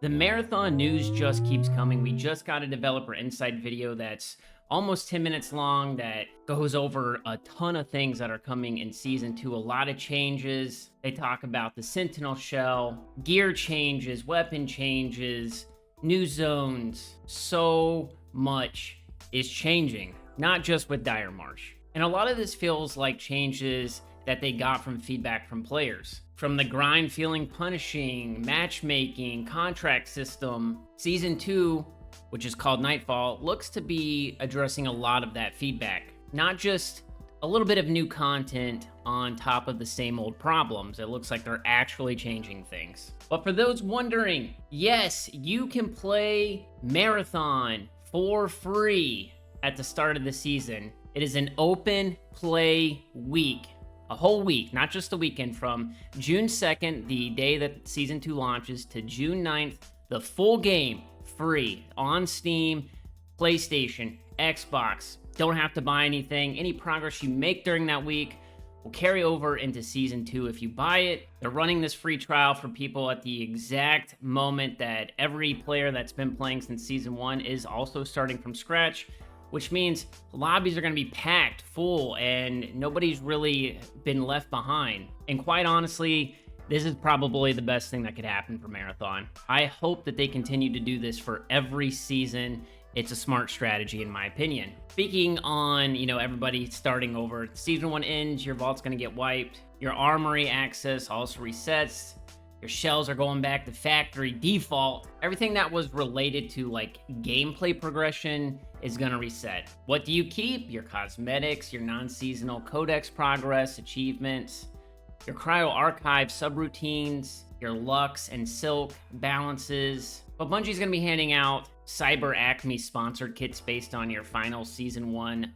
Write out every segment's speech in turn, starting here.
The marathon news just keeps coming. We just got a developer insight video that's almost 10 minutes long that goes over a ton of things that are coming in season 2. A lot of changes. They talk about the Sentinel shell, gear changes, weapon changes, new zones. So much is changing, not just with Dire Marsh. And a lot of this feels like changes that they got from feedback from players. From the grind feeling punishing, matchmaking, contract system, Season 2, which is called Nightfall, looks to be addressing a lot of that feedback. Not just a little bit of new content on top of the same old problems. It looks like they're actually changing things. But for those wondering, yes, you can play Marathon for free at the start of the season. It is an open play week. A whole week, not just the weekend, from June 2nd, the day that Season 2 launches, to June 9th, the full game, free, on Steam, PlayStation, Xbox. Don't have to buy anything. Any progress you make during that week will carry over into Season 2 if you buy it. They're running this free trial for people at the exact moment that every player that's been playing since Season 1 is also starting from scratch, which means lobbies are going to be packed full and nobody's really been left behind. And quite honestly, this is probably the best thing that could happen for Marathon. I hope that they continue to do this for every season. It's a smart strategy in my opinion. Speaking on, everybody starting over, Season 1 ends, your vault's going to get wiped. Your armory access also resets. Your shells are going back to factory default. Everything that was related to gameplay progression is gonna reset. What do you keep? Your cosmetics, your non-seasonal codex progress, achievements, your cryo archive subroutines, your Lux and Silk balances. But Bungie's gonna be handing out Cyber Acme sponsored kits based on your final Season 1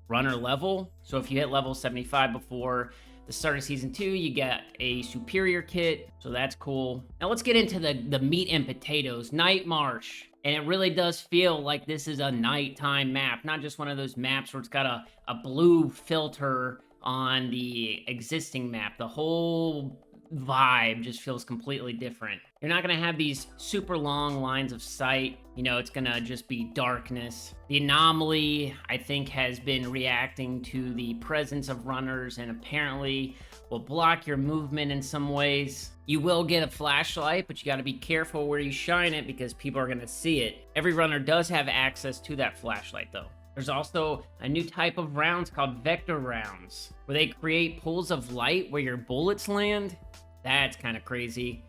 runner level. So if you hit level 75 before the start of Season 2, you get a superior kit, so that's cool. Now let's get into the meat and potatoes, Night Marsh. And it really does feel like this is a nighttime map, not just one of those maps where it's got a blue filter on the existing map. The whole vibe just feels completely different. You're not going to have these super long lines of sight. It's going to just be darkness. The anomaly, I think, has been reacting to the presence of runners and apparently will block your movement in some ways. You will get a flashlight, but you got to be careful where you shine it because people are going to see it. Every runner does have access to that flashlight, though. There's also a new type of rounds called vector rounds, where they create pools of light where your bullets land. That's kind of crazy.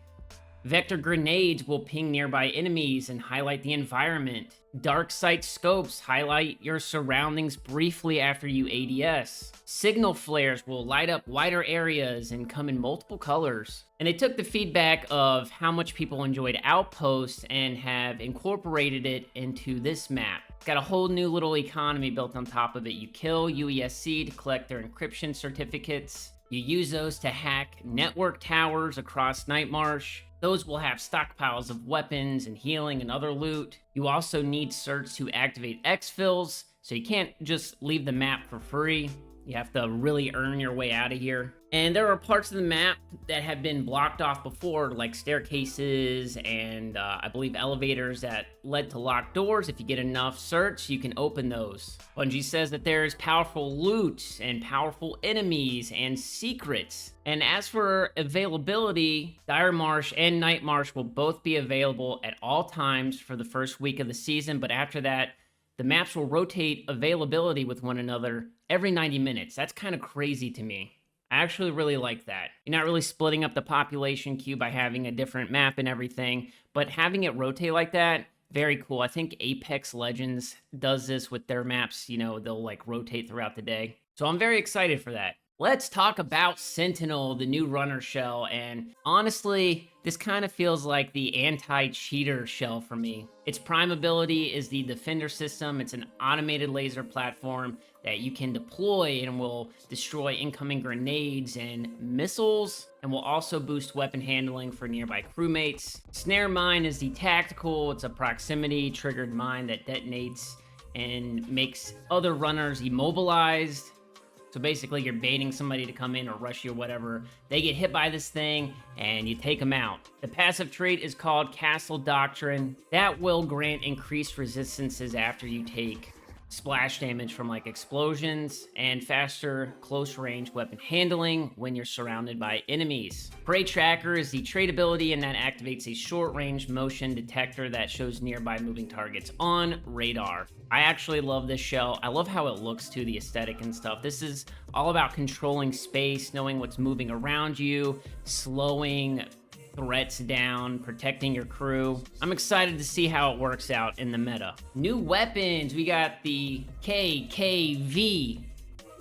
Vector grenades will ping nearby enemies and highlight the environment. Dark sight scopes highlight your surroundings briefly after you ADS. Signal flares will light up wider areas and come in multiple colors. And they took the feedback of how much people enjoyed Outposts and have incorporated it into this map. It's got a whole new little economy built on top of it. You kill UESC to collect their encryption certificates. You use those to hack network towers across Night Marsh. Those will have stockpiles of weapons and healing and other loot. You also need certs to activate exfils, so you can't just leave the map for free. You have to really earn your way out of here. And there are parts of the map that have been blocked off before, like staircases and I believe elevators that led to locked doors. If you get enough certs, you can open those. Bungie says that there's powerful loot and powerful enemies and secrets. And as for availability, Dire Marsh and Night Marsh will both be available at all times for the first week of the season, but after that, the maps will rotate availability with one another every 90 minutes. That's kind of crazy to me. I actually really like that. You're not really splitting up the population queue by having a different map and everything, but having it rotate like that, very cool. I think Apex Legends does this with their maps. They'll rotate throughout the day. So I'm very excited for that. Let's talk about Sentinel, the new runner shell, and honestly, this kind of feels like the anti-cheater shell for me. Its prime ability is the Defender system. It's an automated laser platform that you can deploy and will destroy incoming grenades and missiles, and will also boost weapon handling for nearby crewmates. Snare Mine is the tactical. It's a proximity triggered mine that detonates and makes other runners immobilized. So basically, you're baiting somebody to come in or rush you or whatever. They get hit by this thing, and you take them out. The passive trait is called Castle Doctrine. That will grant increased resistances after you take splash damage from like explosions and faster close range weapon handling when you're surrounded by enemies. Prey Tracker is the trait ability, and that activates a short range motion detector that shows nearby moving targets on radar. I actually love this shell. I love how it looks too, the aesthetic and stuff. This is all about controlling space, knowing what's moving around you, slowing threats down, protecting your crew. I'm excited to see how it works out in the meta. New weapons, we got the KKV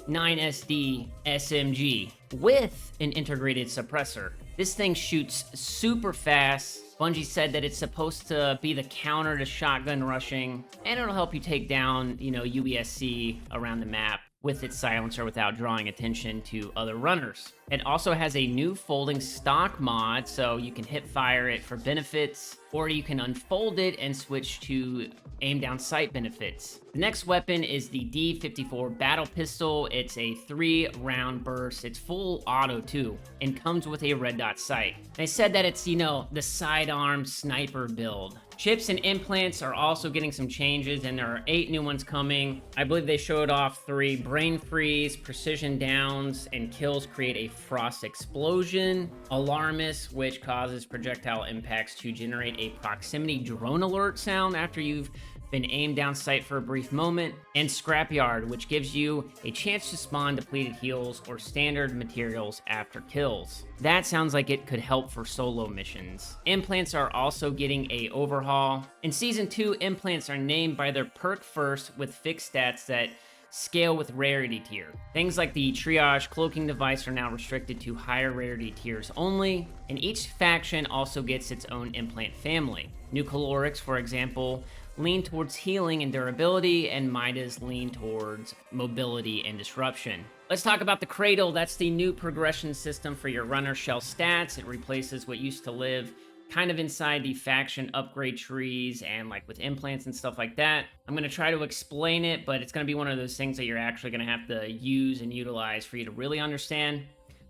9SD SMG with an integrated suppressor. This thing shoots super fast. Bungie said that it's supposed to be the counter to shotgun rushing, and it'll help you take down, UESC around the map with its silencer without drawing attention to other runners. It also has a new folding stock mod, so you can hip fire it for benefits, or you can unfold it and switch to aim down sight benefits. The next weapon is the D54 battle pistol. It's a 3-round burst. It's full auto too, and comes with a red dot sight. They said that it's, the sidearm sniper build. Chips and implants are also getting some changes, and there are 8 new ones coming. I believe they showed off 3. Brain freeze, precision downs, and kills create a frost explosion. Alarmist, which causes projectile impacts to generate a proximity drone alert sound after you've been aimed down sight for a brief moment. And Scrapyard, which gives you a chance to spawn depleted heals or standard materials after kills. That sounds like it could help for solo missions. Implants are also getting a overhaul. In Season 2, implants are named by their perk first with fixed stats that scale with rarity tier. Things like the triage cloaking device are now restricted to higher rarity tiers only, and each faction also gets its own implant family. New calorics, for example, lean towards healing and durability, and Midas lean towards mobility and disruption. Let's talk about the Cradle. That's the new progression system for your runner shell stats. It replaces what used to live kind of inside the faction upgrade trees and like with implants and stuff like that. I'm going to try to explain it, but it's going to be one of those things that you're actually going to have to use and utilize for you to really understand.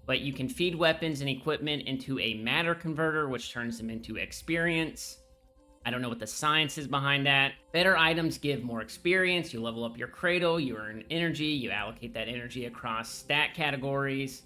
But you can feed weapons and equipment into a matter converter, which turns them into experience. I don't know what the science is behind that. Better items give more experience. You level up your Cradle, you earn energy, you allocate that energy across stat categories.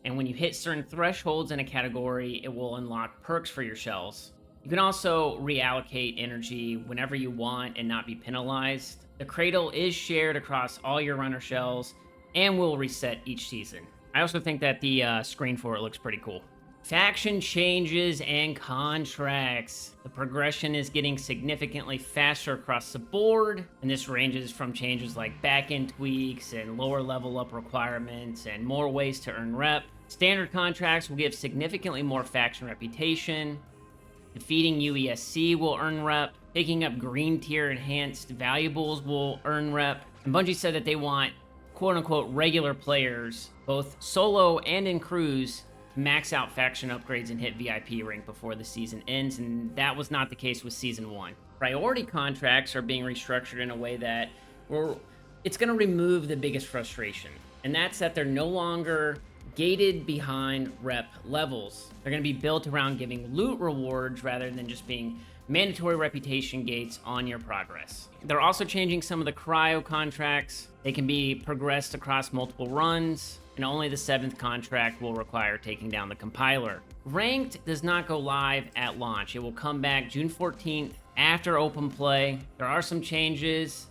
And when you hit certain thresholds in a category, it will unlock perks for your shells. You can also reallocate energy whenever you want and not be penalized. The Cradle is shared across all your runner shells and will reset each season. I also think that the screen for it looks pretty cool. Faction changes and contracts. The progression is getting significantly faster across the board, and this ranges from changes like back-end tweaks and lower level up requirements and more ways to earn rep. Standard contracts will give significantly more faction reputation. Defeating UESC will earn rep. Picking up green tier enhanced valuables will earn rep. And Bungie said that they want quote-unquote regular players, both solo and in crews, max out faction upgrades and hit VIP rank before the season ends, and that was not the case with Season 1. Priority contracts are being restructured in a way that it's going to remove the biggest frustration, and that's that they're no longer gated behind rep levels. They're going to be built around giving loot rewards rather than just being mandatory reputation gates on your progress. They're also changing some of the Cryo contracts. They can be progressed across multiple runs, and only the 7th contract will require taking down the compiler. Ranked does not go live at launch. It will come back June 14th after open play. There are some changes.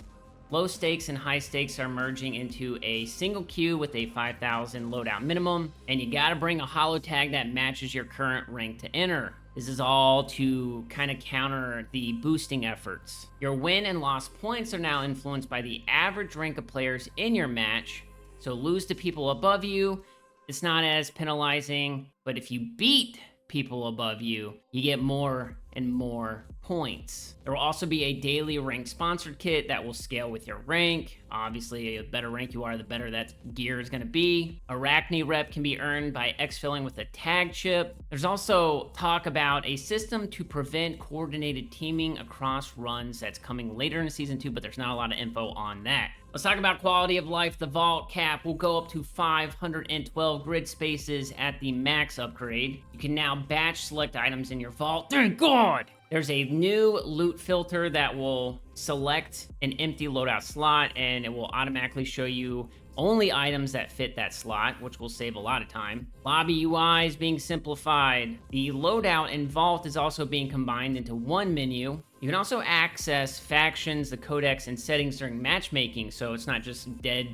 Low stakes and high stakes are merging into a single queue with a 5,000 loadout minimum, and you gotta bring a holo tag that matches your current rank to enter. This is all to kind of counter the boosting efforts. Your win and loss points are now influenced by the average rank of players in your match. So lose to people above you, it's not as penalizing, but if you beat people above you, you get more and more points. There will also be a daily rank sponsored kit that will scale with your rank. Obviously, the better rank you are, the better that gear is going to be. Arachne rep can be earned by exfilling with a tag chip. There's also talk about a system to prevent coordinated teaming across runs that's coming later in season 2, but there's not a lot of info on that. Let's talk about quality of life. The vault cap will go up to 512 grid spaces at the max upgrade. You can now batch select items in your vault. Thank God! There's a new loot filter that will select an empty loadout slot, and it will automatically show you only items that fit that slot, which will save a lot of time. Lobby UI is being simplified. The loadout and vault is also being combined into one menu. You can also access factions, the codex, and settings during matchmaking, so it's not just dead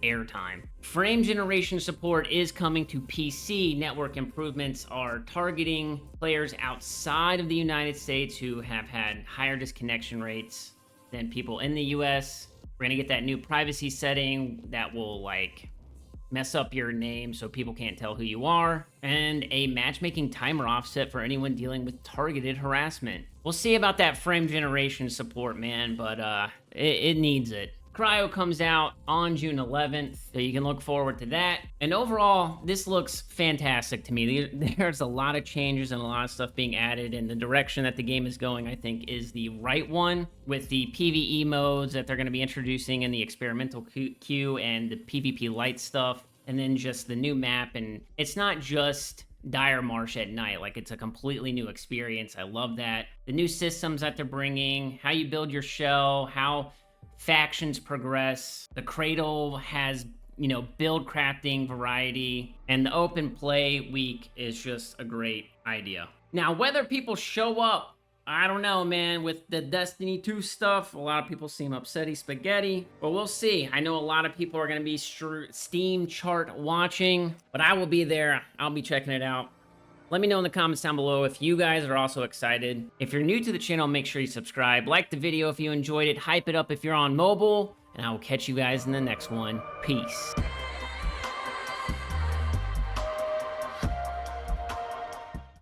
airtime. Frame generation support is coming to PC. Network improvements are targeting players outside of the United States who have had higher disconnection rates than people in the US. We're gonna get that new privacy setting that will like mess up your name so people can't tell who you are, and a matchmaking timer offset for anyone dealing with targeted harassment. We'll see about that frame generation support, man, but it needs it. Cryo comes out on June 11th, so you can look forward to that. And overall, this looks fantastic to me. There's a lot of changes and a lot of stuff being added, and the direction that the game is going, I think, is the right one, with the PvE modes that they're going to be introducing in the experimental queue and the PvP light stuff, and then just the new map. And it's not just Dire Marsh at night, like it's a completely new experience. I love that. The new systems that they're bringing, how you build your shell, how factions progress. The Cradle has, you know, build crafting variety, and the open play week is just a great idea. Now, whether people show up, I don't know, man. With the Destiny 2 stuff, a lot of people seem upsetty spaghetti, but we'll see. I know a lot of people are going to be Steam chart watching, but I will be there. I'll be checking it out. Let me know in the comments down below if you guys are also excited. If you're new to the channel, make sure you subscribe. Like the video if you enjoyed it. Hype it up if you're on mobile. And I will catch you guys in the next one. Peace.